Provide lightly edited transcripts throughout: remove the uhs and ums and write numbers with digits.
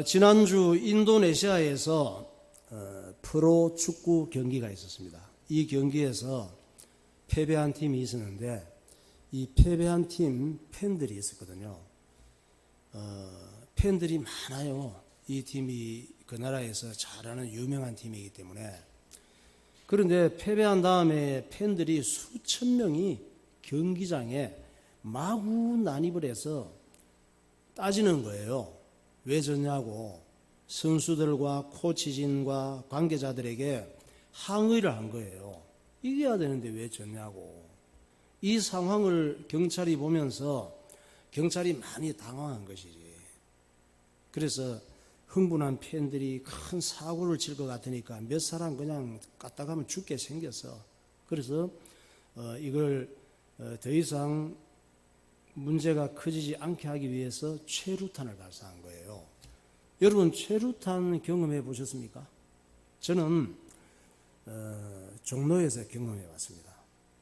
지난주 인도네시아에서 프로 축구 경기가 있었습니다. 이 경기에서 패배한 팀이 있었는데 이 패배한 팀 팬들이 있었거든요. 팬들이 많아요. 이 팀이 그 나라에서 잘하는 유명한 팀이기 때문에. 그런데 패배한 다음에 팬들이 수천 명이 경기장에 마구 난입을 해서 따지는 거예요. 왜 졌냐고 선수들과 코치진과 관계자들에게 항의를 한 거예요. 이겨야 되는데 왜 졌냐고. 이 상황을 경찰이 보면서 경찰이 많이 당황한 것이지. 그래서 흥분한 팬들이 큰 사고를 칠 것 같으니까 몇 사람 그냥 까딱하면 죽게 생겼어. 그래서 이걸 더 이상 문제가 커지지 않게 하기 위해서 최루탄을 발사한 거예요. 여러분 최루탄 경험해 보셨습니까? 저는 종로에서 경험해 봤습니다.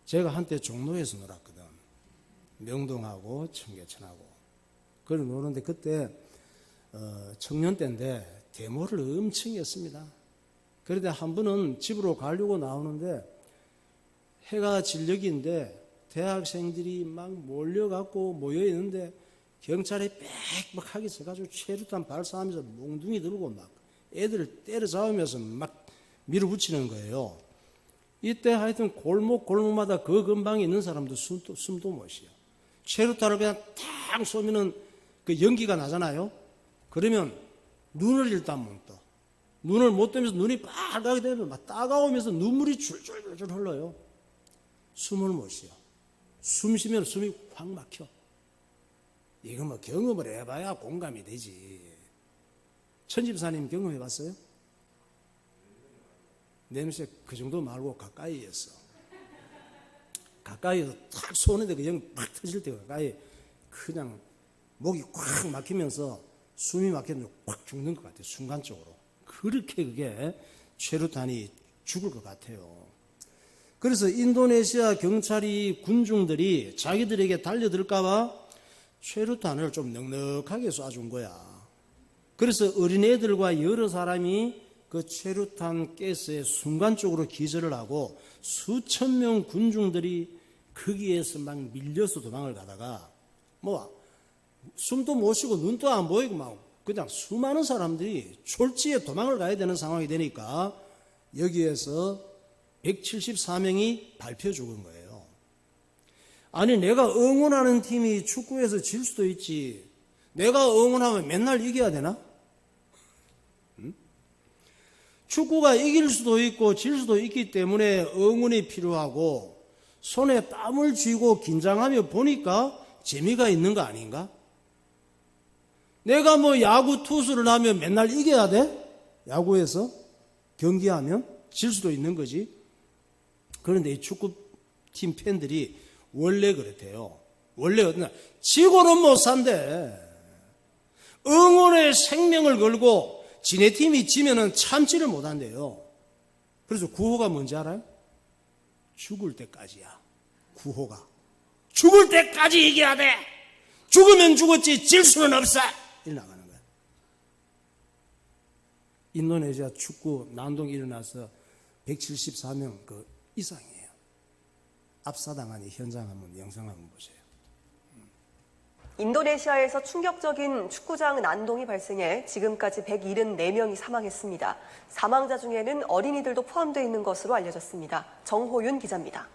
제가 한때 종로에서 놀았거든. 명동하고 청계천하고. 그걸 노는데 그때 청년 때인데 데모를 엄청 했습니다. 그런데 한 번은 집으로 가려고 나오는데 해가 진녘인데 대학생들이 막 몰려갖고 모여있는데 경찰이 빽빽하게 서가지고 최루탄 발사하면서 몽둥이 들고 막 애들을 때려잡으면서 막 밀어붙이는 거예요. 이때 하여튼 골목마다 그 근방에 있는 사람도 숨도 못 쉬어. 최루탄을 그냥 탁 쏘면은 그 연기가 나잖아요. 그러면 눈을 일단 못 떠. 눈을 못 뜨면서 눈이 빨갛게 되면 막 따가우면서 눈물이 줄줄줄 흘러요. 숨을 못 쉬어. 숨 쉬면 숨이 확 막혀. 이거 뭐 경험을 해봐야 공감이 되지. 천집사님 경험해 봤어요? 냄새 그 정도 말고 가까이였어. 가까이에서 탁 쏘는데 그냥 막 터질 때 가까이 그냥 목이 꽉 막히면서 숨이 막히면 확 죽는 것 같아요. 순간적으로. 그렇게 그게 최루탄이 죽을 것 같아요. 그래서 인도네시아 경찰이 군중들이 자기들에게 달려들까봐 최루탄을 좀 넉넉하게 쏴준 거야. 그래서 어린애들과 여러 사람이 그 최루탄 가스에 순간적으로 기절을 하고 수천 명 군중들이 거기에서 막 밀려서 도망을 가다가 뭐 숨도 못 쉬고 눈도 안 보이고 막 그냥 수많은 사람들이 졸지에 도망을 가야 되는 상황이 되니까 여기에서 174명이 밟혀 죽은 거예요. 아니 내가 응원하는 팀이 축구에서 질 수도 있지. 내가 응원하면 맨날 이겨야 되나? 응? 축구가 이길 수도 있고 질 수도 있기 때문에 응원이 필요하고 손에 땀을 쥐고 긴장하며 보니까 재미가 있는 거 아닌가? 내가 뭐 야구 투수를 하면 맨날 이겨야 돼? 야구에서 경기하면 질 수도 있는 거지. 그런데 이 축구팀 팬들이 원래 그렇대요. 원래 어떠냐? 지고는 못 산대. 응원에 생명을 걸고 지네 팀이 지면은 참지를 못한대요. 그래서 구호가 뭔지 알아요? 죽을 때까지야. 구호가. 죽을 때까지 이겨야 돼. 죽으면 죽었지 질 수는 없어. 이렇게 나가는 거야. 인도네시아 축구 난동이 일어나서 174명 그 이상이에요. 압사당한 이 현장 한번 영상 한번 보세요. 인도네시아에서 충격적인 축구장 난동이 발생해 지금까지 174명이 사망했습니다. 사망자 중에는 어린이들도 포함되어 있는 것으로 알려졌습니다. 정호윤 기자입니다.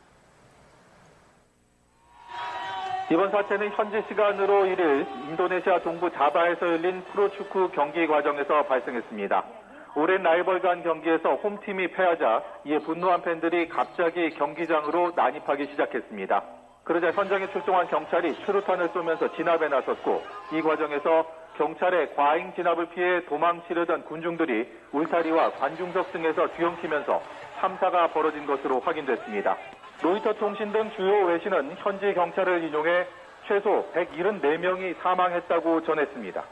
이번 사태는 현지 시간으로 1일 인도네시아 동부 자바에서 열린 프로축구 경기 과정에서 발생했습니다. 오랜 라이벌 간 경기에서 홈팀이 패하자 이에 분노한 팬들이 갑자기 경기장으로 난입하기 시작했습니다. 그러자 현장에 출동한 경찰이 최루탄을 쏘면서 진압에 나섰고 이 과정에서 경찰의 과잉 진압을 피해 도망치려던 군중들이 울타리와 관중석 등에서 뒤엉키면서 참사가 벌어진 것으로 확인됐습니다. 로이터 통신 등 주요 외신은 현지 경찰을 인용해 최소 174명이 사망했다고 전했습니다.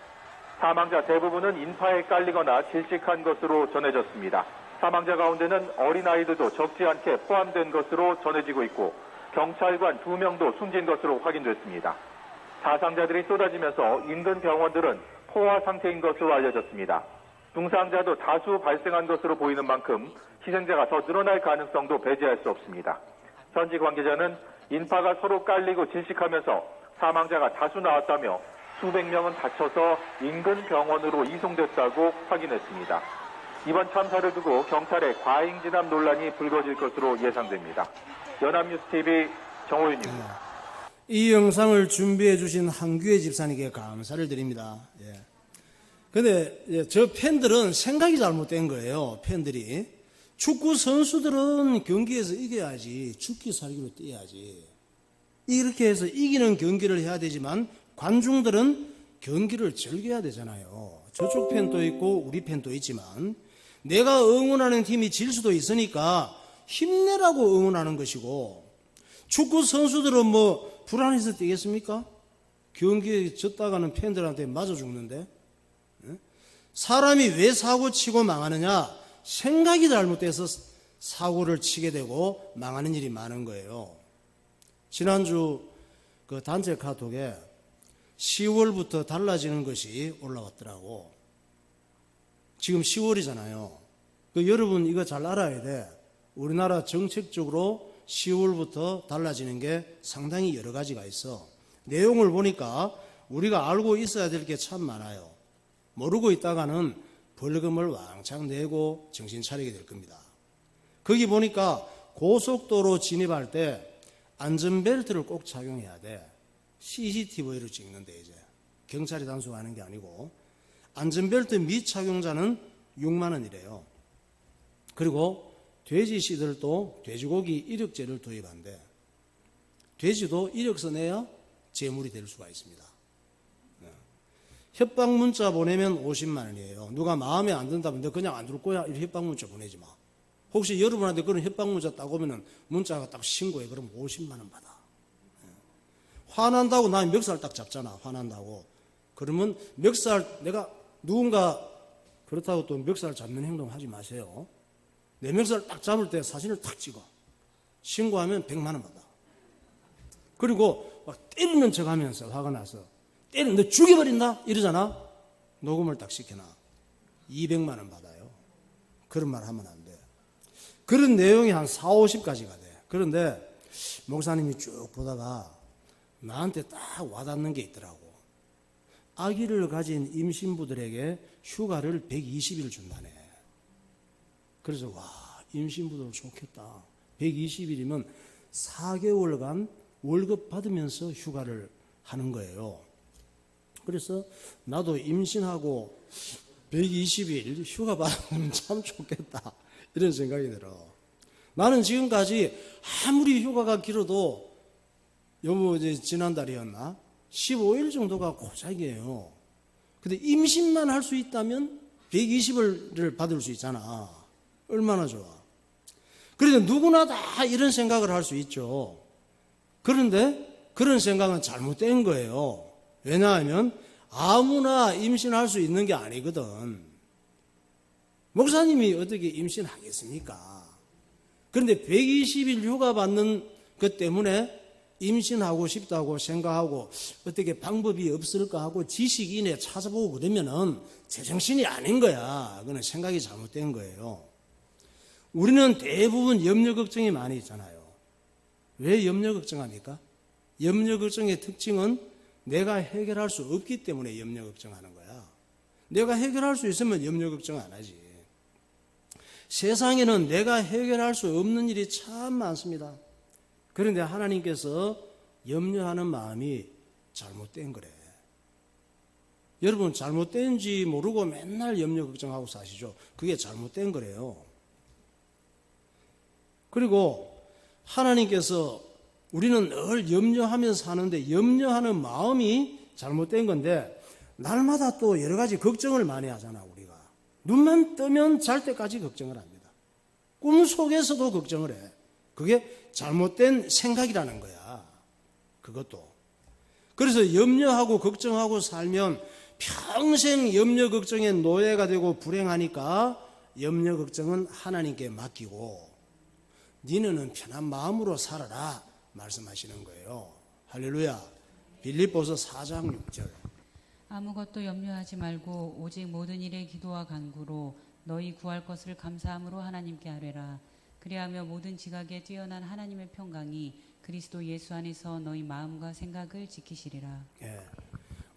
사망자 대부분은 인파에 깔리거나 질식한 것으로 전해졌습니다. 사망자 가운데는 어린아이들도 적지 않게 포함된 것으로 전해지고 있고 경찰관 2명도 숨진 것으로 확인됐습니다. 사상자들이 쏟아지면서 인근 병원들은 포화 상태인 것으로 알려졌습니다. 중상자도 다수 발생한 것으로 보이는 만큼 희생자가 더 늘어날 가능성도 배제할 수 없습니다. 현지 관계자는 인파가 서로 깔리고 질식하면서 사망자가 다수 나왔다며 수백 명은 다쳐서 인근 병원으로 이송됐다고 확인했습니다. 이번 참사를 두고 경찰의 과잉 진압 논란이 불거질 것으로 예상됩니다. 연합뉴스TV 정호윤입니다. 이 영상을 준비해 주신 한규혜 집사님께 감사를 드립니다. 예. 근데 저 팬들은 생각이 잘못된 거예요. 팬들이. 축구 선수들은 경기에서 이겨야지 죽기 살기로 뛰어야지. 이렇게 해서 이기는 경기를 해야 되지만 관중들은 경기를 즐겨야 되잖아요. 저쪽 팬도 있고 우리 팬도 있지만 내가 응원하는 팀이 질 수도 있으니까 힘내라고 응원하는 것이고, 축구 선수들은 뭐 불안해서 뛰겠습니까? 경기에 졌다가는 팬들한테 맞아 죽는데. 사람이 왜 사고 치고 망하느냐? 생각이 잘못돼서 사고를 치게 되고 망하는 일이 많은 거예요. 지난주 그 단체 카톡에 10월부터 달라지는 것이 올라왔더라고. 지금 10월이잖아요. 여러분 이거 잘 알아야 돼. 우리나라 정책적으로 10월부터 달라지는 게 상당히 여러 가지가 있어. 내용을 보니까 우리가 알고 있어야 될 게 참 많아요. 모르고 있다가는 벌금을 왕창 내고 정신 차리게 될 겁니다. 거기 보니까 고속도로 진입할 때 안전벨트를 꼭 착용해야 돼. CCTV로 찍는데 이제 경찰이 단속하는 게 아니고 안전벨트 미착용자는 6만 원이래요. 그리고 돼지 씨들도 돼지고기 이력제를 도입한대. 돼지도 이력서 내야 재물이 될 수가 있습니다. 협박 문자 보내면 50만 원이에요. 누가 마음에 안 든다면 너 그냥 안 들 거야 이런 협박 문자 보내지 마. 혹시 여러분한테 그런 협박 문자 딱 오면은 문자가 딱 신고해. 그럼 50만 원 받아. 화난다고 나 멱살 딱 잡잖아. 화난다고. 그러면 멱살, 내가 누군가 그렇다고 또 멱살 잡는 행동 하지 마세요. 내 멱살 딱 잡을 때 사진을 탁 찍어. 신고하면 100만 원 받아. 그리고 막 때리는 척 하면서 화가 나서 너 죽여버린다 이러잖아. 녹음을 딱 시켜놔. 200만 원 받아요. 그런 말 하면 안 돼. 그런 내용이 한 4, 50가지가 돼. 그런데 목사님이 쭉 보다가 나한테 딱 와닿는 게 있더라고. 아기를 가진 임신부들에게 휴가를 120일 준다네. 그래서 와, 임신부들 좋겠다. 120일이면 4개월간 월급 받으면서 휴가를 하는 거예요. 그래서 나도 임신하고 120일 휴가 받으면 참 좋겠다. 이런 생각이 들어. 나는 지금까지 아무리 휴가가 길어도 지난달이었나? 15일 정도가 고작이에요. 근데 임신만 할 수 있다면 120일을 받을 수 있잖아. 얼마나 좋아. 그런데 누구나 다 이런 생각을 할 수 있죠. 그런데 그런 생각은 잘못된 거예요. 왜냐하면 아무나 임신할 수 있는 게 아니거든. 목사님이 어떻게 임신하겠습니까? 그런데 120일 휴가 받는 것 때문에 임신하고 싶다고 생각하고 어떻게 방법이 없을까 하고 지식인에 찾아보고 그러면은 제정신이 아닌 거야. 그건 생각이 잘못된 거예요. 우리는 대부분 염려 걱정이 많이 있잖아요. 왜 염려 걱정합니까? 염려 걱정의 특징은 내가 해결할 수 없기 때문에 염려 걱정하는 거야. 내가 해결할 수 있으면 염려 걱정 안 하지. 세상에는 내가 해결할 수 없는 일이 참 많습니다. 그런데 하나님께서 염려하는 마음이 잘못된 거래. 여러분 잘못된지 모르고 맨날 염려 걱정하고 사시죠. 그게 잘못된 거래요. 그리고 하나님께서 우리는 늘 염려하면서 사는데 염려하는 마음이 잘못된 건데 날마다 또 여러 가지 걱정을 많이 하잖아. 우리가 눈만 뜨면 잘 때까지 걱정을 합니다. 꿈속에서도 걱정을 해. 그게 잘못된 생각이라는 거야. 그것도. 그래서 염려하고 걱정하고 살면 평생 염려 걱정의 노예가 되고 불행하니까 염려 걱정은 하나님께 맡기고 니네는 편한 마음으로 살아라 말씀하시는 거예요. 할렐루야. 빌립보서 4장 6절. 아무것도 염려하지 말고 오직 모든 일에 기도와 간구로 너희 구할 것을 감사함으로 하나님께 아뢰라. 그리하며 모든 지각에 뛰어난 하나님의 평강이 그리스도 예수 안에서 너희 마음과 생각을 지키시리라. 예,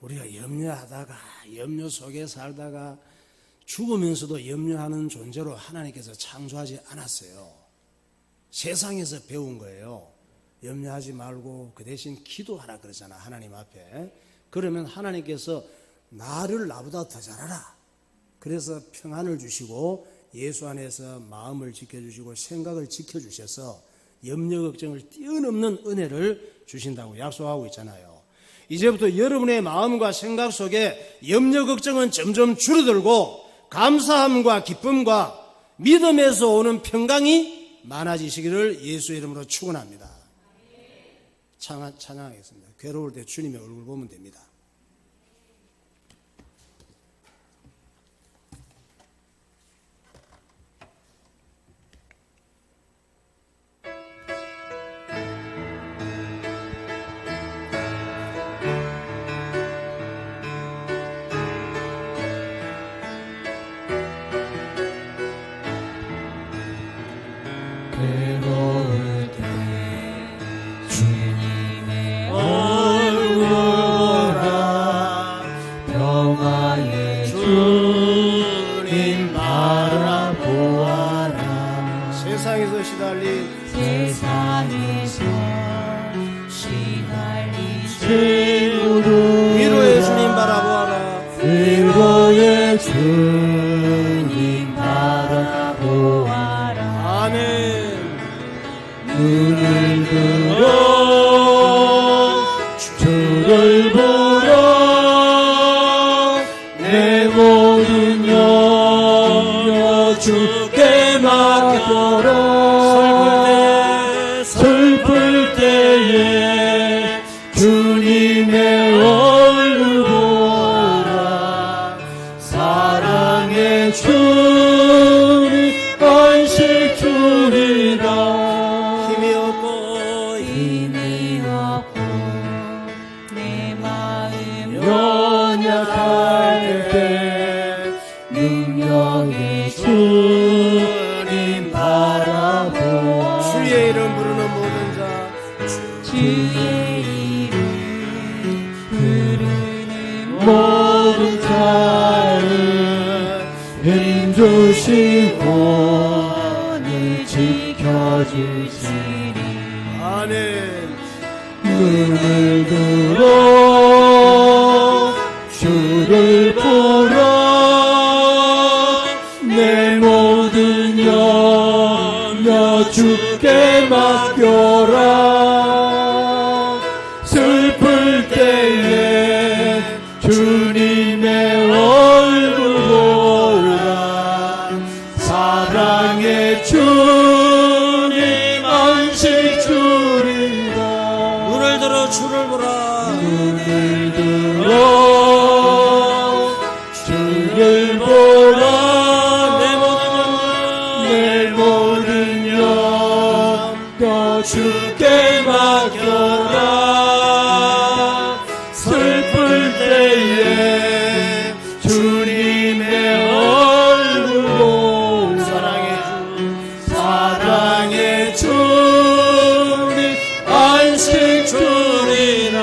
우리가 염려하다가 염려 속에 살다가 죽으면서도 염려하는 존재로 하나님께서 창조하지 않았어요. 세상에서 배운 거예요. 염려하지 말고 그 대신 기도하라 그러잖아, 하나님 앞에. 그러면 하나님께서 나를 나보다 더 잘하라. 그래서 평안을 주시고 예수 안에서 마음을 지켜주시고 생각을 지켜주셔서 염려 걱정을 뛰어넘는 은혜를 주신다고 약속하고 있잖아요. 이제부터 여러분의 마음과 생각 속에 염려 걱정은 점점 줄어들고 감사함과 기쁨과 믿음에서 오는 평강이 많아지시기를 예수 이름으로 축원합니다. 찬양하겠습니다. 괴로울 때 주님의 얼굴 보면 됩니다. 괴로울 때 주님의 얼굴 보라 평화의 주님 바라보아라 세상에서 시달린 친구들 위로의 주님 바라보아라. 위로의 주님 바라보아라 아멘. 눈을 들어 주를 보라 내 모든 염려 주께 맡겨라 슬플 때에 주님의 얼굴 보라 사랑의 주님 안식 주리라 힘이 없고 내 마음 연약할 때 능력의 주님 바라보 주의 이름 부르는 모든 자 주의 이름 부르는 모든 자를 힘주시고 늘 지켜주시리 아멘. 눈을 들어 주를 보라 내 모든 염려 주께 맡겨라 슬플 때에 주님의 얼굴 보라 사랑의 주님 안식 주리라 눈을 들어 주를 보라. 눈을 들어 주를 보라 내 모든 염려 주께 맡겨라 슬플 때에 주님의 얼굴 보라 사랑의 주님 안식 주리라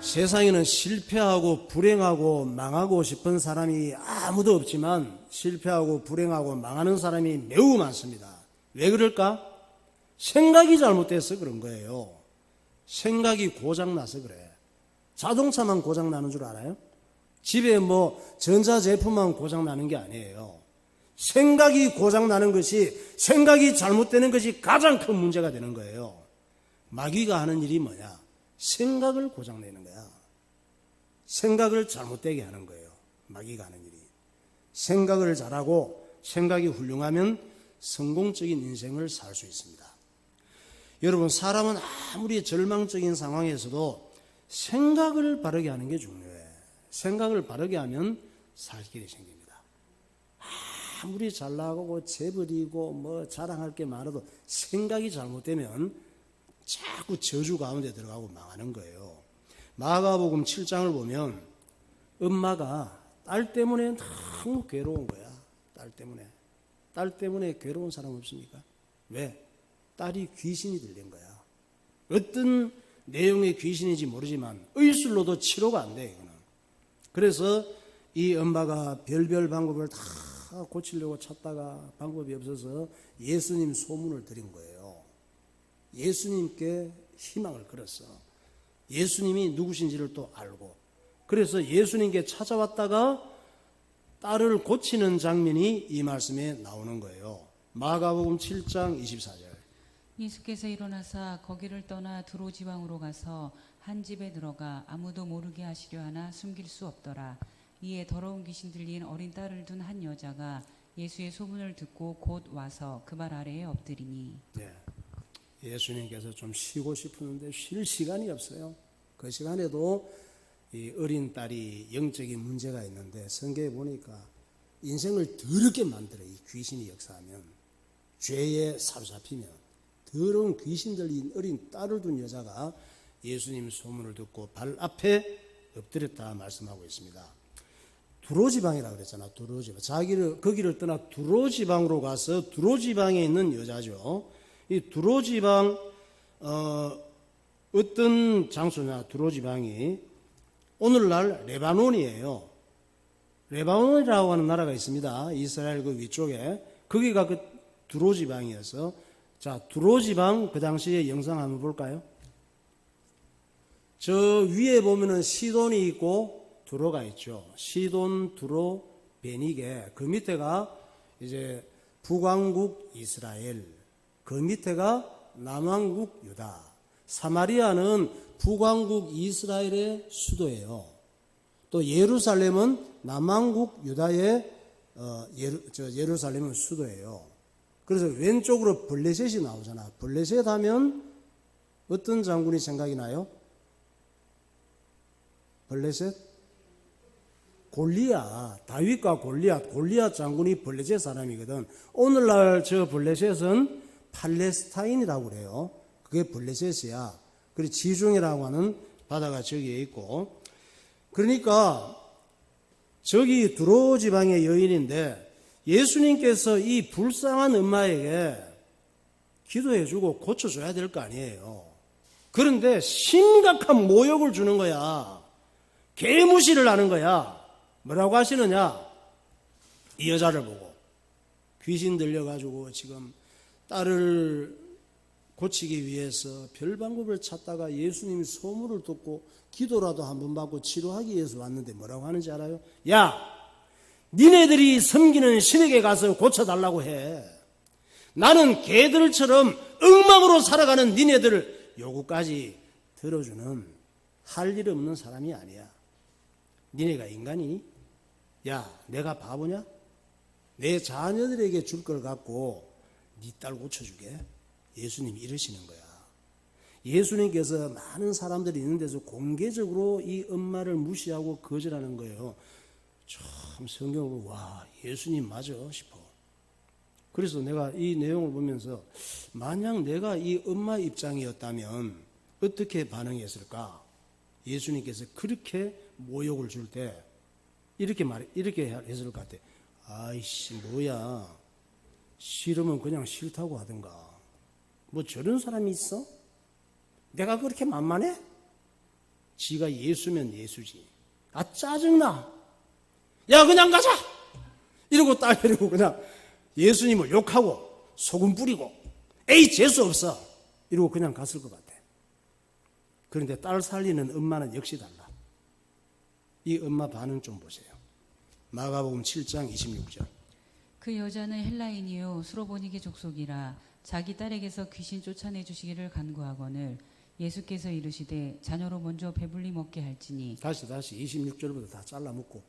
세상에는 실패하고 불행하고 망하고 싶은 사람이 아무도 없지만 실패하고 불행하고 망하는 사람이 매우 많습니다. 왜 그럴까? 생각이 잘못돼서 그런 거예요. 생각이 고장나서 그래. 자동차만 고장나는 줄 알아요? 집에 뭐 전자제품만 고장나는 게 아니에요. 생각이 고장나는 것이, 생각이 잘못되는 것이 가장 큰 문제가 되는 거예요. 마귀가 하는 일이 뭐냐? 생각을 고장내는 거야. 생각을 잘못되게 하는 거예요. 마귀가 하는 일이. 생각을 잘하고 생각이 훌륭하면 성공적인 인생을 살 수 있습니다. 여러분, 사람은 아무리 절망적인 상황에서도 생각을 바르게 하는 게 중요해. 생각을 바르게 하면 살 길이 생깁니다. 아무리 잘 나가고 재벌이고 뭐 자랑할 게 많아도 생각이 잘못되면 자꾸 저주 가운데 들어가고 망하는 거예요. 마가복음 7장을 보면 엄마가 딸 때문에 너무 괴로운 거야. 딸 때문에 괴로운 사람 없습니까? 왜? 딸이 귀신이 들린 거야. 어떤 내용의 귀신인지 모르지만 의술로도 치료가 안 돼, 이거는. 그래서 이 엄마가 별별 방법을 다 고치려고 찾다가 방법이 없어서 예수님 소문을 드린 거예요. 예수님께 희망을 걸었어. 예수님이 누구신지를 또 알고. 그래서 예수님께 찾아왔다가 딸을 고치는 장면이 이 말씀에 나오는 거예요. 마가복음 7장 24절. 예수께서 일어나사 거기를 떠나 두로 지방으로 가서 한 집에 들어가 아무도 모르게 하시려 하나 숨길 수 없더라. 이에 더러운 귀신 들린 어린 딸을 둔 한 여자가 예수의 소문을 듣고 곧 와서 그 발 아래에 엎드리니. 네. 예수님께서 좀 쉬고 싶었는데 쉴 시간이 없어요. 그 시간에도 이 어린 딸이 영적인 문제가 있는데 성경에 보니까 인생을 더럽게 만들어. 이 귀신이 역사하면 죄에 사로잡히면 더러운 귀신 들린 어린 딸을 둔 여자가 예수님 소문을 듣고 발 앞에 엎드렸다 말씀하고 있습니다. 두로지방이라고 그랬잖아. 두로지방. 거기를 떠나 두로지방으로 가서 두로지방에 있는 여자죠. 이 두로지방 어떤 장소냐? 두로지방이 오늘날 레바논이에요. 레바논이라고 하는 나라가 있습니다. 이스라엘 그 위쪽에. 거기가 그 두로지방이어서, 자, 두로지방 그 당시에 영상 한번 볼까요? 저 위에 보면은 시돈이 있고 두로가 있죠. 시돈, 두로, 베니게. 그 밑에가 이제 북왕국 이스라엘. 그 밑에가 남왕국 유다. 사마리아는 북왕국 이스라엘의 수도예요. 또 예루살렘은 남왕국 유다의 예루살렘은 수도예요. 그래서 왼쪽으로 블레셋이 나오잖아. 블레셋 하면 어떤 장군이 생각이 나요? 블레셋? 골리앗. 다윗과 골리앗 장군이 블레셋 사람이거든. 오늘날 저 블레셋은 팔레스타인이라고 그래요. 그게 블레셋이야. 그리고 지중해라고 하는 바다가 저기에 있고. 그러니까 저기 두로 지방의 여인인데 예수님께서 이 불쌍한 엄마에게 기도해주고 고쳐줘야 될 거 아니에요. 그런데 심각한 모욕을 주는 거야. 개무시를 하는 거야. 뭐라고 하시느냐? 이 여자를 보고 귀신 들려가지고 지금 딸을 고치기 위해서 별 방법을 찾다가 예수님 소문을 듣고 기도라도 한번 받고 치료하기 위해서 왔는데 뭐라고 하는지 알아요? 야, 니네들이 섬기는 신에게 가서 고쳐달라고 해. 나는 개들처럼 엉망으로 살아가는 니네들 요구까지 들어주는 할 일 없는 사람이 아니야. 니네가 인간이니? 야, 내가 바보냐? 내 자녀들에게 줄 걸 갖고 니 딸 고쳐주게? 예수님이 이러시는 거야. 예수님께서 많은 사람들이 있는 데서 공개적으로 이 엄마를 무시하고 거절하는 거예요. 참 성경을 보고 와, 예수님 맞아 싶어. 그래서 내가 이 내용을 보면서 만약 내가 이 엄마 입장이었다면 어떻게 반응했을까? 예수님께서 그렇게 모욕을 줄 때 이렇게 했을 것 같아. 아이씨 뭐야, 싫으면 그냥 싫다고 하든가. 뭐 저런 사람이 있어? 내가 그렇게 만만해? 지가 예수면 예수지. 아 짜증나. 야 그냥 가자. 이러고 딸 데리고 그냥 예수님을 욕하고 소금 뿌리고 에이 재수 없어. 이러고 그냥 갔을 것 같아. 그런데 딸 살리는 엄마는 역시 달라. 이 엄마 반응 좀 보세요. 마가복음 7장 26절. 그 여자는 헬라인이요 수로보니게 족속이라 자기 딸에게서 귀신 쫓아내 주시기를 간구하거늘 예수께서 이르시되 자녀로 먼저 배불리 먹게 할지니. 다시 26절부터 다 잘라 먹고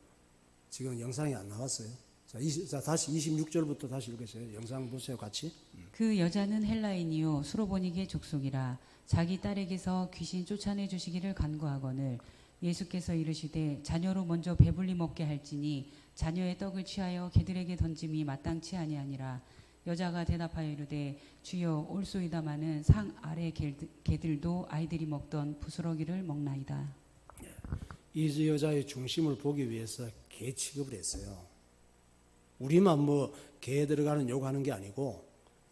지금 영상이 안 나왔어요. 자, 다시 26절부터 다시 읽으세요. 영상 보세요 같이. 그 여자는 헬라인이요 수로보니게 족속이라 자기 딸에게서 귀신 쫓아내 주시기를 간구하거늘 예수께서 이르시되 자녀로 먼저 배불리 먹게 할지니 자녀의 떡을 취하여 개들에게 던짐이 마땅치 아니하니라. 여자가 대답하여 이르되 주여 올소이다마는 상 아래 개들도 아이들이 먹던 부스러기를 먹나이다. 이 여자의 중심을 보기 위해서 개 취급을 했어요. 우리만 뭐 개 들어가는 욕하는 게 아니고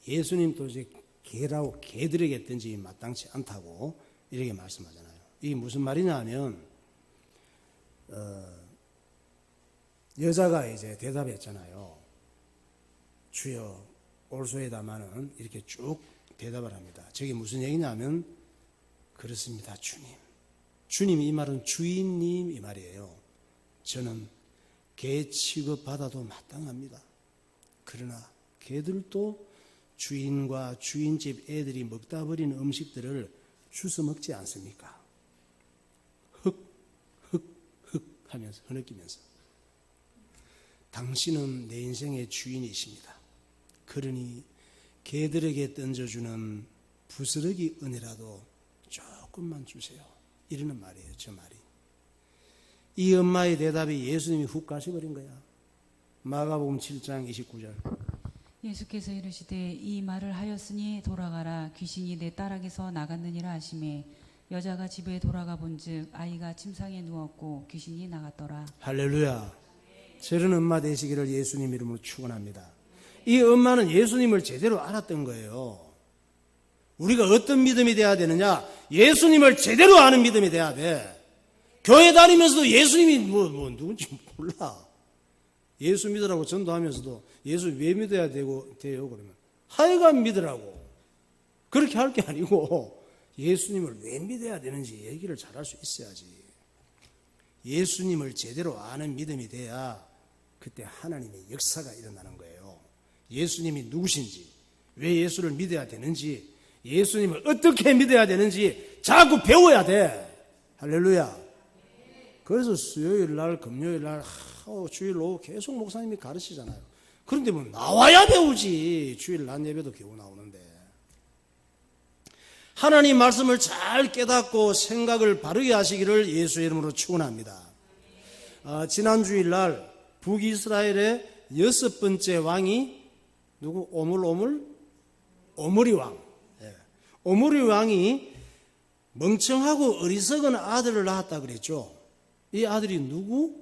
예수님 도저히 개라고 개들에게 했든지 마땅치 않다고 이렇게 말씀하잖아요. 이게 무슨 말이냐 하면 여자가 이제 대답했잖아요. 주여 올소에다마는 이렇게 쭉 대답을 합니다. 저게 무슨 얘기냐면 그렇습니다 주님. 주님 이 말은 주인님 이 말이에요. 저는 개 취급받아도 마땅합니다. 그러나 개들도 주인과 주인집 애들이 먹다 버린 음식들을 주워 먹지 않습니까? 흑 하면서 흐느끼면서 당신은 내 인생의 주인이십니다. 그러니 개들에게 던져주는 부스러기 은혜라도 조금만 주세요. 이러는 말이에요. 저 말이. 이 엄마의 대답이 예수님이 훅 가셔버린 거야. 마가복음 7장 29절. 예수께서 이르시되 이 말을 하였으니 돌아가라 귀신이 내 딸에게서 나갔느니라 하시매 여자가 집에 돌아가 본즉 아이가 침상에 누웠고 귀신이 나갔더라. 할렐루야. 저런 엄마 되시기를 예수님 이름으로 축원합니다. 이 엄마는 예수님을 제대로 알았던 거예요. 우리가 어떤 믿음이 돼야 되느냐? 예수님을 제대로 아는 믿음이 돼야 돼. 교회 다니면서도 예수님이 뭐 누군지 몰라. 예수 믿으라고 전도하면서도 예수 왜 믿어야 돼요? 그러면 하여간 믿으라고. 그렇게 할 게 아니고 예수님을 왜 믿어야 되는지 얘기를 잘할 수 있어야지. 예수님을 제대로 아는 믿음이 돼야 그때 하나님의 역사가 일어나는 거예요. 예수님이 누구신지, 왜 예수를 믿어야 되는지, 예수님을 어떻게 믿어야 되는지 자꾸 배워야 돼. 할렐루야. 그래서 수요일 날, 금요일 날, 주일 오후 계속 목사님이 가르치잖아요. 그런데 뭐 나와야 배우지. 주일 낮 예배도 겨우 나오는데. 하나님 말씀을 잘 깨닫고 생각을 바르게 하시기를 예수의 이름으로 축원합니다. 지난 주일날 북이스라엘의 6번째 왕이 누구? 오므리 왕. 오므리 왕이 멍청하고 어리석은 아들을 낳았다 그랬죠. 이 아들이 누구?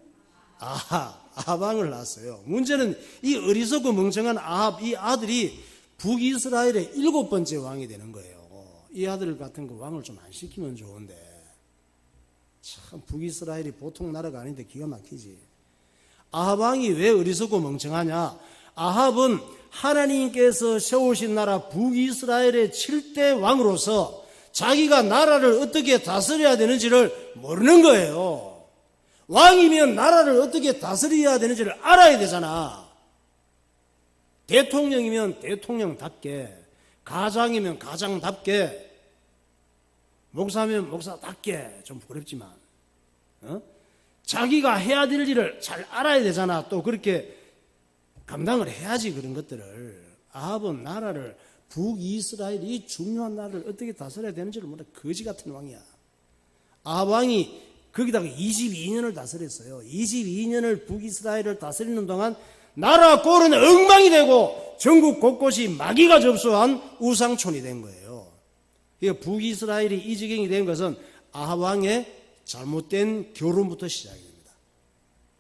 아합왕을 낳았어요. 문제는 이 어리석고 멍청한 아합, 이 아들이 북이스라엘의 7번째 왕이 되는 거예요. 이 아들 같은 거 왕을 좀 안 시키면 좋은데 참 북이스라엘이 보통 나라가 아닌데 기가 막히지. 아합 왕이 왜 어리석고 멍청하냐? 아합은 하나님께서 세우신 나라 북이스라엘의 7대 왕으로서 자기가 나라를 어떻게 다스려야 되는지를 모르는 거예요. 왕이면 나라를 어떻게 다스려야 되는지를 알아야 되잖아. 대통령이면 대통령답게, 가장이면 가장답게, 목사면 목사답게. 좀 부끄럽지만 자기가 해야 될 일을 잘 알아야 되잖아. 또 그렇게 감당을 해야지. 그런 것들을. 아합은 나라를, 북이스라엘이 중요한 나라를 어떻게 다스려야 되는지를 몰라. 거지 같은 왕이야. 아합 왕이 거기다가 22년을 다스렸어요. 22년을 북이스라엘을 다스리는 동안 나라 꼴은 엉망이 되고 전국 곳곳이 마귀가 접수한 우상촌이 된 거예요. 북이스라엘이 이 지경이 된 것은 아합 왕의 잘못된 결혼부터 시작이 됩니다.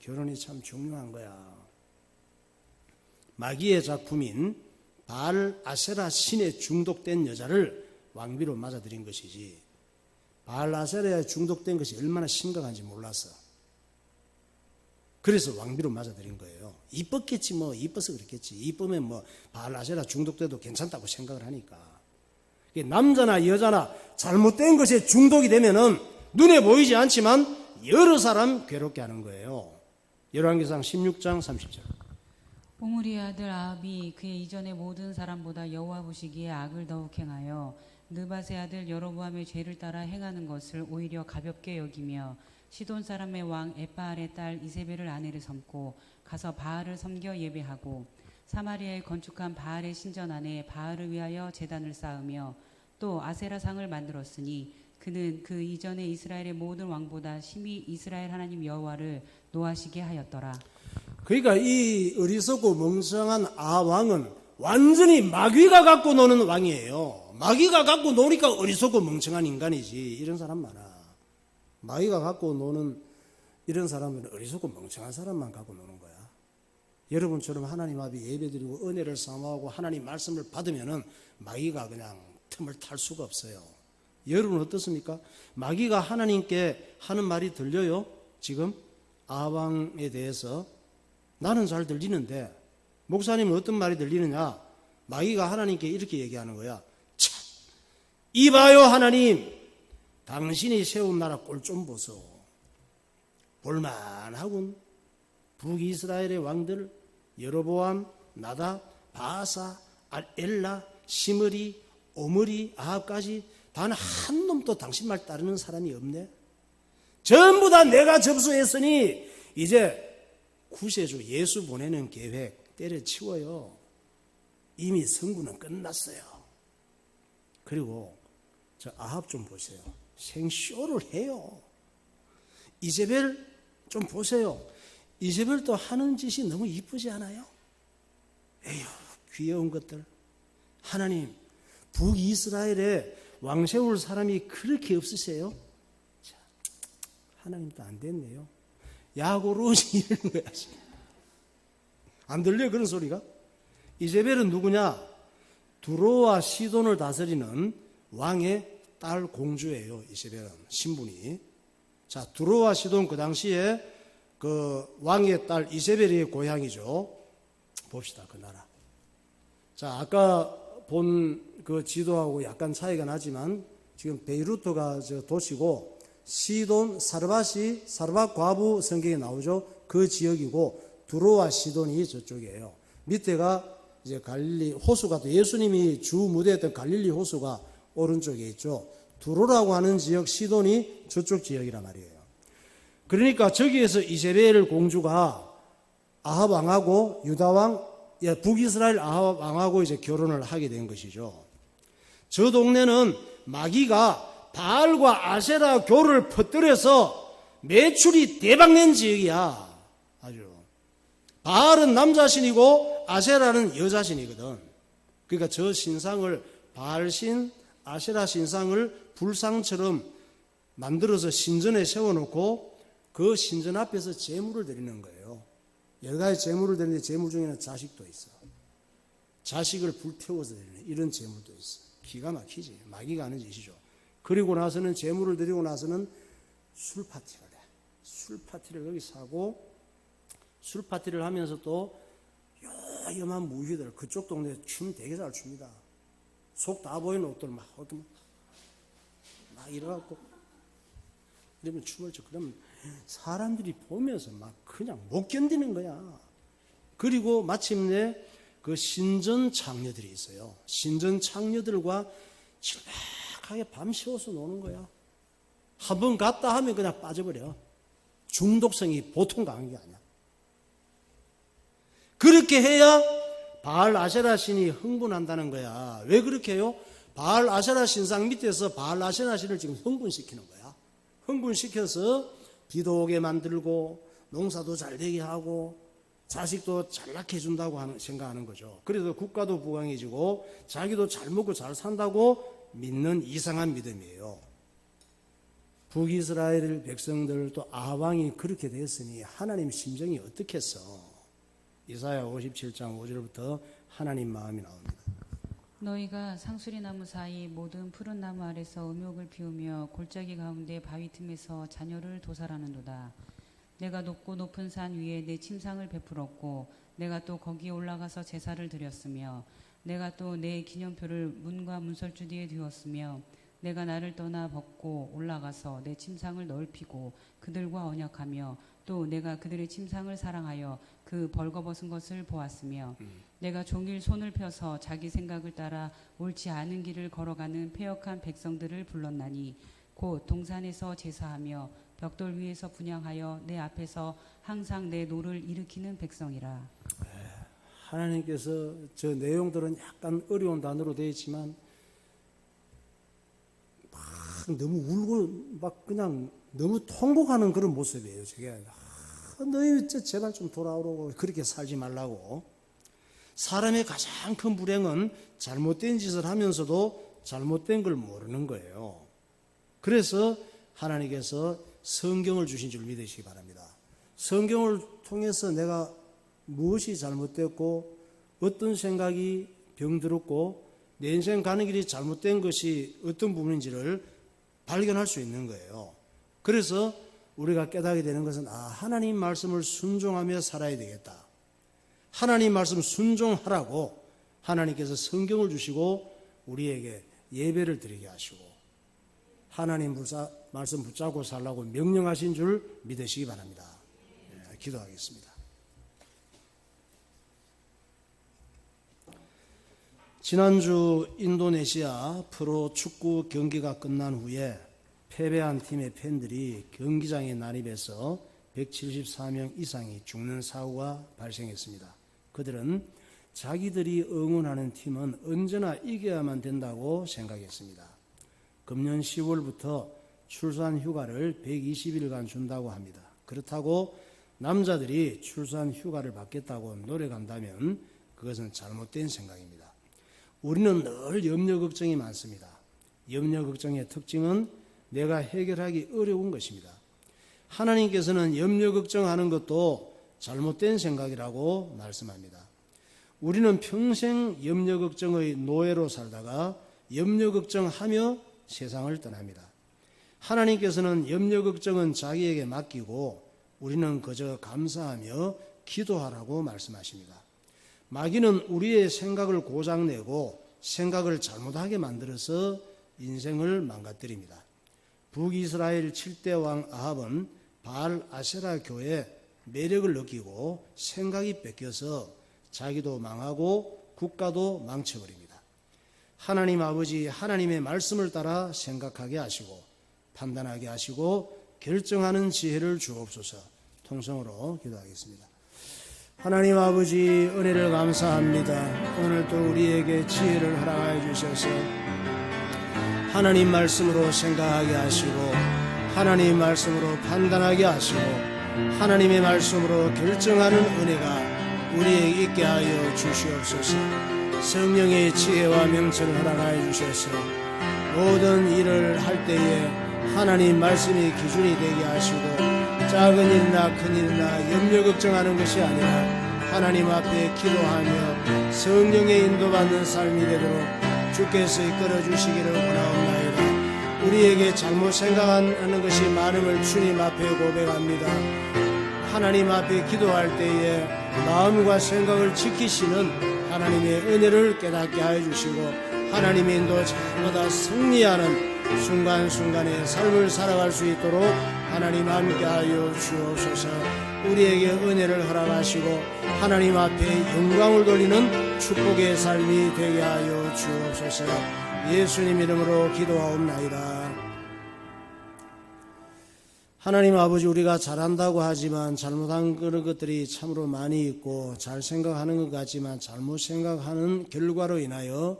결혼이 참 중요한 거야. 마귀의 작품인 바알 아세라 신에 중독된 여자를 왕비로 맞아들인 것이지, 바알 아세라에 중독된 것이 얼마나 심각한지 몰랐어. 그래서 왕비로 맞아들인 거예요. 이뻤겠지 뭐. 이뻐서 그렇겠지. 이쁘면 뭐 바알 아세라 중독돼도 괜찮다고 생각을 하니까. 남자나 여자나 잘못된 것에 중독이 되면은 눈에 보이지 않지만 여러 사람 괴롭게 하는 거예요. 열왕기상 16장 30절. 오므리의 아들 아합이 그의 이전의 모든 사람보다 여호와 보시기에 악을 더욱 행하여 느밧의 아들 여로보암의 죄를 따라 행하는 것을 오히려 가볍게 여기며 시돈 사람의 왕 에바알의 딸 이세벨을 아내를 삼고 가서 바알을 섬겨 예배하고 사마리아에 건축한 바알의 신전 안에 바알을 위하여 제단을 쌓으며 또 아세라상을 만들었으니 그는 그 이전에 이스라엘의 모든 왕보다 심히 이스라엘 하나님 여호와를 노하시게 하였더라. 그러니까 이 어리석고 멍청한 아합 왕은 완전히 마귀가 갖고 노는 왕이에요. 마귀가 갖고 노니까 어리석고 멍청한 인간이지. 이런 사람 많아. 마귀가 갖고 노는 이런 사람은 어리석고 멍청한 사람만 갖고 노는 거야. 여러분처럼 하나님 앞에 예배드리고 은혜를 사모하고 하나님 말씀을 받으면은 마귀가 그냥 틈을 탈 수가 없어요. 여러분 어떻습니까? 마귀가 하나님께 하는 말이 들려요? 지금 아방에 대해서 나는 잘 들리는데 목사님은 어떤 말이 들리느냐? 마귀가 하나님께 이렇게 얘기하는 거야. 참, 이봐요 하나님, 당신이 세운 나라 꼴 좀 보소. 볼만하군. 북이스라엘의 왕들 여로보암, 나답, 바사, 엘라, 시므리, 오므리, 아합까지 단 한 놈도 당신 말 따르는 사람이 없네. 전부 다 내가 접수했으니 이제 구세주 예수 보내는 계획 때려치워요. 이미 선구는 끝났어요. 그리고 저 아합 좀 보세요. 생쇼를 해요. 이세벨 좀 보세요. 이세벨도 하는 짓이 너무 이쁘지 않아요? 에휴, 귀여운 것들. 하나님, 북이스라엘에 왕 세울 사람이 그렇게 없으세요? 자, 하나님도 안 됐네요. 야고로지 이러는 거야. 안 들려 그런 소리가? 이세벨은 누구냐? 두로와 시돈을 다스리는 왕의 딸 공주예요. 이세벨은 신분이. 자, 두로와 시돈 그 당시에 그 왕의 딸 이세벨의 고향이죠. 봅시다 그 나라. 자, 아까 본 그 지도하고 약간 차이가 나지만 지금 베이루트가 저 도시고 시돈 사르밧 과부 성경에 나오죠. 그 지역이고 두로와 시돈이 저쪽이에요. 밑에가 이제 갈릴리 호수가 또 예수님이 주 무대했던 갈릴리 호수가 오른쪽에 있죠. 두로라고 하는 지역 시돈이 저쪽 지역이란 말이에요. 그러니까 저기에서 이세벨 공주가 아합 왕하고 유다 왕, 북이스라엘 아합 왕하고 이제 결혼을 하게 된 것이죠. 저 동네는 마귀가 바알과 아세라 교를 퍼뜨려서 매출이 대박낸 지역이야. 아주. 바알은 남자신이고 아세라는 여자신이거든. 그러니까 저 신상을 바알신, 아세라 신상을 불상처럼 만들어서 신전에 세워놓고 그 신전 앞에서 제물을 드리는 거예요. 여러 가지 제물을 드리는데 제물 중에는 자식도 있어. 자식을 불태워서 드리는 이런 제물도 있어. 기가 막히지. 마귀가 하는 짓이죠. 그리고 나서는 제물을 드리고 나서는 술 파티를 해. 술 파티를 여기 사고 술 파티를 하면서 또 요염한 무휘들 그쪽 동네에 춤 되게 잘 춥니다. 속 다 보이는 옷들 막 이래갖고 이러면 춤을 춰. 그러면 사람들이 보면서 막 그냥 못 견디는 거야. 그리고 마침내 그 신전 창녀들이 있어요. 신전 창녀들과 질박하게 밤 새워서 노는 거야. 한번 갔다 하면 그냥 빠져버려. 중독성이 보통 강한 게 아니야. 그렇게 해야 바알 아세라 신이 흥분한다는 거야. 왜 그렇게 해요? 바알 아세라 신상 밑에서 바알 아세라 신을 지금 흥분시키는 거야. 흥분시켜서 비도 오게 만들고 농사도 잘 되게 하고 자식도 잘 낳게 해준다고 생각하는 거죠. 그래서 국가도 부강해지고 자기도 잘 먹고 잘 산다고 믿는 이상한 믿음이에요. 북이스라엘 백성들 또 아방이 그렇게 됐으니 하나님 심정이 어떻겠어? 이사야 57장 5절부터 하나님 마음이 나옵니다. 너희가 상수리 나무 사이 모든 푸른 나무 아래서 음욕을 피우며 골짜기 가운데 바위 틈에서 자녀를 도살하는도다. 내가 높고 높은 산 위에 내 침상을 베풀었고 내가 또 거기에 올라가서 제사를 드렸으며 내가 또 내 기념표를 문과 문설주뒤에 두었으며 내가 나를 떠나 벗고 올라가서 내 침상을 넓히고 그들과 언약하며 또 내가 그들의 침상을 사랑하여 그 벌거벗은 것을 보았으며 내가 종일 손을 펴서 자기 생각을 따라 옳지 않은 길을 걸어가는 패역한 백성들을 불렀나니 곧 동산에서 제사하며 벽돌 위에서 분향하여 내 앞에서 항상 내 노를 일으키는 백성이라. 하나님께서 저 내용들은 약간 어려운 단어로 되어 있지만 막 너무 울고 막 그냥 너무 통곡하는 그런 모습이에요. 저게 너희 제발 좀 돌아오라고 그렇게 살지 말라고. 사람의 가장 큰 불행은 잘못된 짓을 하면서도 잘못된 걸 모르는 거예요. 그래서 하나님께서 성경을 주신 줄 믿으시기 바랍니다. 성경을 통해서 내가 무엇이 잘못됐고 어떤 생각이 병들었고 내 인생 가는 길이 잘못된 것이 어떤 부분인지를 발견할 수 있는 거예요. 그래서 우리가 깨닫게 되는 것은 하나님 말씀을 순종하며 살아야 되겠다. 하나님 말씀 순종하라고 하나님께서 성경을 주시고 우리에게 예배를 드리게 하시고 하나님 말씀 붙잡고 살라고 명령하신 줄 믿으시기 바랍니다. 기도하겠습니다. 지난주 인도네시아 프로 축구 경기가 끝난 후에 패배한 팀의 팬들이 경기장에 난입해서 174명 이상이 죽는 사고가 발생했습니다. 그들은 자기들이 응원하는 팀은 언제나 이겨야만 된다고 생각했습니다. 금년 10월부터 출산 휴가를 120일간 준다고 합니다. 그렇다고 남자들이 출산 휴가를 받겠다고 노력한다면 그것은 잘못된 생각입니다. 우리는 늘 염려 걱정이 많습니다. 염려 걱정의 특징은 내가 해결하기 어려운 것입니다. 하나님께서는 염려 걱정하는 것도 잘못된 생각이라고 말씀합니다. 우리는 평생 염려 걱정의 노예로 살다가 염려 걱정하며 세상을 떠납니다. 하나님께서는 염려 걱정은 자기에게 맡기고 우리는 그저 감사하며 기도하라고 말씀하십니다. 마귀는 우리의 생각을 고장내고 생각을 잘못하게 만들어서 인생을 망가뜨립니다. 북이스라엘 7대 왕 아합은 바알 아세라 교에 매력을 느끼고 생각이 뺏겨서 자기도 망하고 국가도 망쳐버립니다. 하나님 아버지 하나님의 말씀을 따라 생각하게 하시고 판단하게 하시고 결정하는 지혜를 주옵소서. 통성으로 기도하겠습니다. 하나님 아버지 은혜를 감사합니다. 오늘도 우리에게 지혜를 허락하여 주셔서 하나님 말씀으로 생각하게 하시고 하나님 말씀으로 판단하게 하시고 하나님의 말씀으로 결정하는 은혜가 우리에게 있게 하여 주시옵소서. 성령의 지혜와 명철을 허락하여 주셔서 모든 일을 할 때에 하나님 말씀이 기준이 되게 하시고 작은 일이나 큰 일이나 염려 걱정하는 것이 아니라 하나님 앞에 기도하며 성령의 인도받는 삶이 되도록 주께서 이끌어 주시기를 원하옵나이다. 우리에게 잘못 생각하는 것이 많음을 주님 앞에 고백합니다. 하나님 앞에 기도할 때에 마음과 생각을 지키시는 하나님의 은혜를 깨닫게 하여 주시고 하나님의 인도 잘보다 승리하는 순간순간의 삶을 살아갈 수 있도록 하나님 함께하여 주옵소서. 우리에게 은혜를 허락하시고 하나님 앞에 영광을 돌리는 축복의 삶이 되게 하여 주옵소서. 예수님 이름으로 기도하옵나이다. 하나님 아버지, 우리가 잘한다고 하지만 잘못한 그런 것들이 참으로 많이 있고 잘 생각하는 것 같지만 잘못 생각하는 결과로 인하여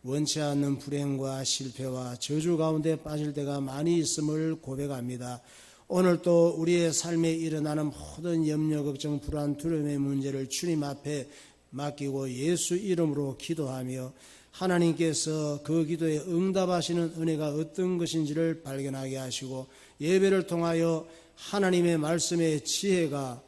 원치 않는 불행과 실패와 저주 가운데 빠질 때가 많이 있음을 고백합니다. 오늘 또 우리의 삶에 일어나는 모든 염려, 걱정, 불안, 두려움의 문제를 주님 앞에 맡기고 예수 이름으로 기도하며 하나님께서 그 기도에 응답하시는 은혜가 어떤 것인지를 발견하게 하시고 예배를 통하여 하나님의 말씀의 지혜가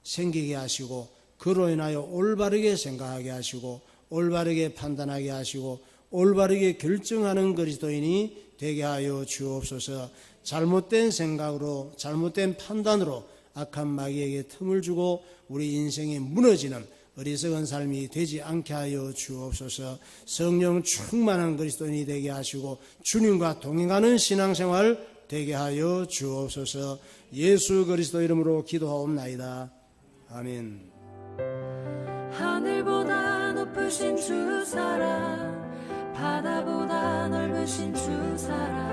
생기게 하시고 그로 인하여 올바르게 생각하게 하시고 올바르게 판단하게 하시고 올바르게 결정하는 그리스도인이 되게 하여 주옵소서. 잘못된 생각으로 잘못된 판단으로 악한 마귀에게 틈을 주고 우리 인생이 무너지는 어리석은 삶이 되지 않게 하여 주옵소서. 성령 충만한 그리스도인이 되게 하시고 주님과 동행하는 신앙생활 되게 하여 주옵소서. 예수 그리스도 이름으로 기도하옵나이다. 아멘. 하늘보다 높으신 주 사랑, 바다보다 넓으신 주 사랑,